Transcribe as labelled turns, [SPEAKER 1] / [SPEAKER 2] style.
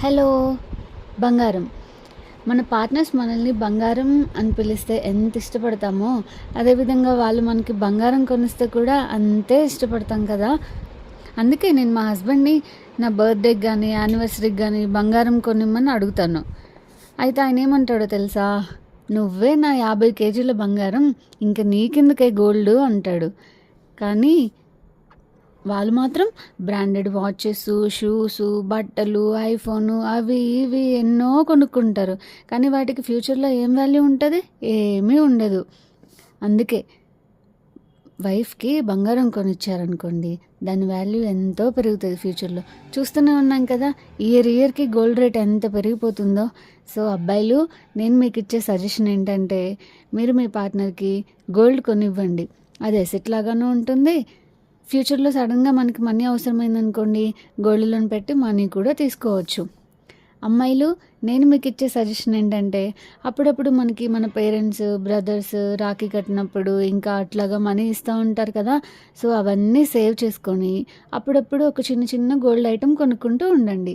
[SPEAKER 1] Hello! బంగారం. మన partners మనల్ని బంగారం అని పిలిస్తే ఎంత ఇష్టపడతామో, అదేవిధంగా వాళ్ళు మనకి బంగారం కొనిస్తే కూడా అంతే ఇష్టపడతాం కదా! అందుకే నేను మా హస్బెండ్‌ని నా బర్త్‌డేకి గానీ, యానివర్సరీకి గానీ బంగారం కొనిమ్మని అడుగుతాను. అయితే ఆయనేమంటాడో తెలుసా? "నువ్వే నా 50 కేజీల బంగారం, ఇంక నీకెందుకే గోల్డు" అంటాడు. కానీ వాళ్ళు మాత్రం బ్రాండెడ్ వాచెసు, షూసు, బట్టలు, ఐఫోను అవి ఇవి ఎన్నో కొనుక్కుంటారు. కానీ వాటికి ఫ్యూచర్‌లో ఏం వాల్యూ ఉంటది? ఏమీ ఉండదు. అందుకే వైఫ్‌కి బంగారం కొనిచ్చారనుకోండి, దాని వాల్యూ ఎంతో పెరుగుతది ఫ్యూచర్‌లో. చూస్తూనే ఉన్నాం కదా! ఇయర్‌కి గోల్డ్ రేట్ ఎంత పెరిగిపోతుందో. సో, అబ్బాయిలు, నేను మీకిచ్చే సజెషన్ ఏంటంటే, మీరు మీ పార్ట్నర్‌కి గోల్డ్ కొనివ్వండి. అది అసెట్ లాగాను ఉంటుంది. ఫ్యూచర్‌లో సడన్‌గా మనకి మనీ అవసరమైందనుకోండి, గోల్డ్ లోన్ పెట్టి మనీ కూడా తీసుకోవచ్చు. అమ్మాయిలు, నేను మీకిచ్చే సజెషన్ ఏంటంటే, అప్పుడప్పుడు మనకి మన పేరెంట్స్, బ్రదర్స్ రాఖీ కట్టినప్పుడు ఇంకా అట్లాగా మనీ ఇస్తా ఉంటారు కదా! సో, అవన్నీ సేవ్ చేసుకొని, అప్పుడప్పుడు ఒక చిన్న చిన్న గోల్డ్ ఐటెమ్ కొనుక్కుంటూ ఉండండి.